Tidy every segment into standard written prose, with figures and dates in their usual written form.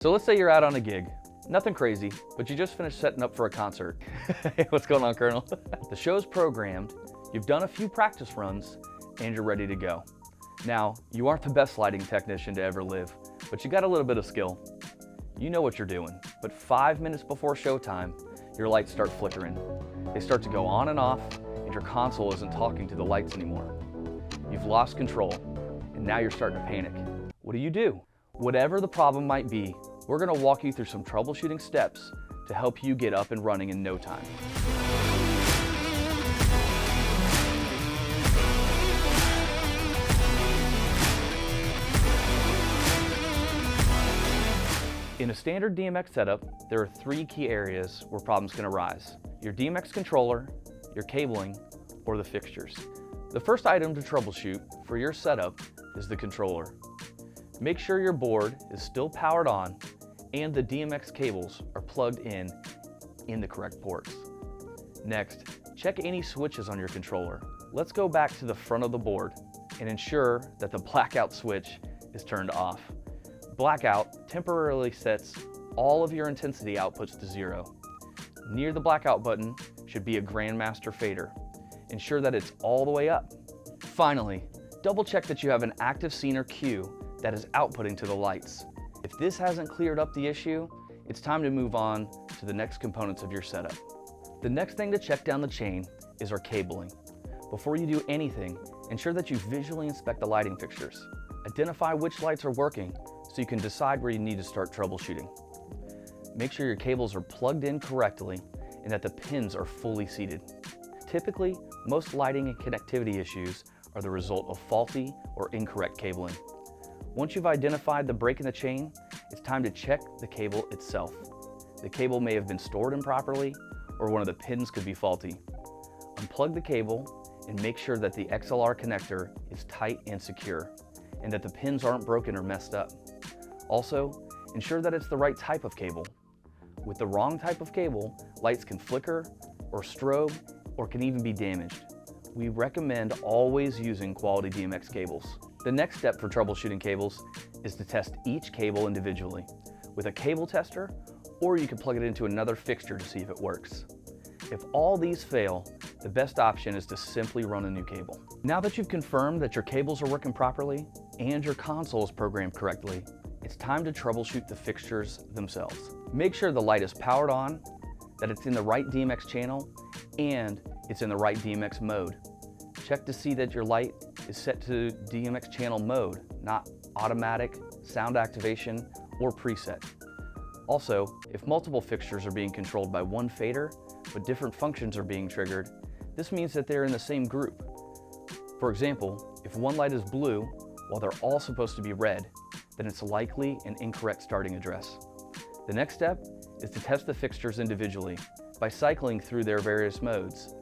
So let's say you're out on a gig. Nothing crazy, but you just finished setting up for a concert. Hey, what's going on, Colonel? The show's programmed, you've done a few practice runs, and you're ready to go. Now, you aren't the best lighting technician to ever live, but you got a little bit of skill. You know what you're doing, but 5 minutes before showtime, your lights start flickering. They start to go on and off, and your console isn't talking to the lights anymore. You've lost control, and now you're starting to panic. What do? Whatever the problem might be, we're going to walk you through some troubleshooting steps to help you get up and running in no time. In a standard DMX setup, there are 3 key areas where problems can arise: your DMX controller, your cabling, or the fixtures. The first item to troubleshoot for your setup is the controller. Make sure your board is still powered on and the DMX cables are plugged in the correct ports. Next, check any switches on your controller. Let's go back to the front of the board and ensure that the blackout switch is turned off. Blackout temporarily sets all of your intensity outputs to 0. Near the blackout button should be a Grandmaster fader. Ensure that it's all the way up. Finally, double check that you have an active scene or cue that is outputting to the lights. If this hasn't cleared up the issue, it's time to move on to the next components of your setup. The next thing to check down the chain is our cabling. Before you do anything, ensure that you visually inspect the lighting fixtures. Identify which lights are working so you can decide where you need to start troubleshooting. Make sure your cables are plugged in correctly and that the pins are fully seated. Typically, most lighting and connectivity issues are the result of faulty or incorrect cabling. Once you've identified the break in the chain, it's time to check the cable itself. The cable may have been stored improperly, or one of the pins could be faulty. Unplug the cable and make sure that the XLR connector is tight and secure, and that the pins aren't broken or messed up. Also, ensure that it's the right type of cable. With the wrong type of cable, lights can flicker or strobe or can even be damaged. We recommend always using quality DMX cables. The next step for troubleshooting cables is to test each cable individually with a cable tester, or you can plug it into another fixture to see if it works. If all these fail, the best option is to simply run a new cable. Now that you've confirmed that your cables are working properly and your console is programmed correctly, it's time to troubleshoot the fixtures themselves. Make sure the light is powered on, that it's in the right DMX channel, and it's in the right DMX mode. Check to see that your light is set to DMX channel mode, not automatic, sound activation, or preset. Also, if multiple fixtures are being controlled by one fader, but different functions are being triggered, this means that they're in the same group. For example, if one light is blue, while they're all supposed to be red, then it's likely an incorrect starting address. The next step is to test the fixtures individually by cycling through their various modes.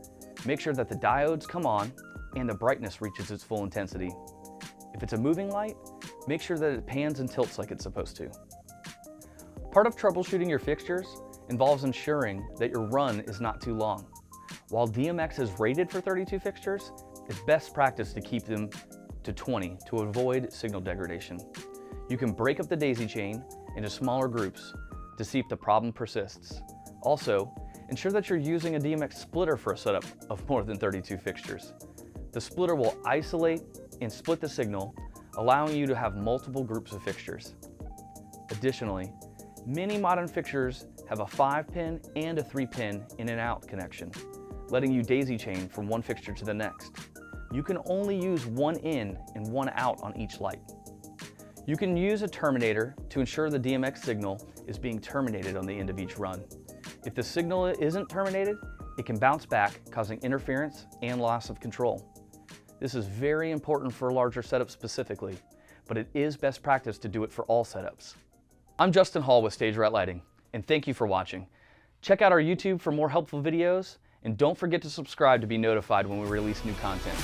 Make sure that the diodes come on and the brightness reaches its full intensity. If it's a moving light, make sure that it pans and tilts like it's supposed to. Part of troubleshooting your fixtures involves ensuring that your run is not too long. While DMX is rated for 32 fixtures, it's best practice to keep them to 20 to avoid signal degradation. You can break up the daisy chain into smaller groups to see if the problem persists. Also, ensure that you're using a DMX splitter for a setup of more than 32 fixtures. The splitter will isolate and split the signal, allowing you to have multiple groups of fixtures. Additionally, many modern fixtures have a 5-pin and a 3-pin in and out connection, letting you daisy chain from one fixture to the next. You can only use one in and one out on each light. You can use a terminator to ensure the DMX signal is being terminated on the end of each run. If the signal isn't terminated, it can bounce back, causing interference and loss of control. This is very important for larger setups specifically, but it is best practice to do it for all setups. I'm Justin Hall with stagerightlighting, and thank you for watching. Check out our YouTube for more helpful videos, and don't forget to subscribe to be notified when we release new content.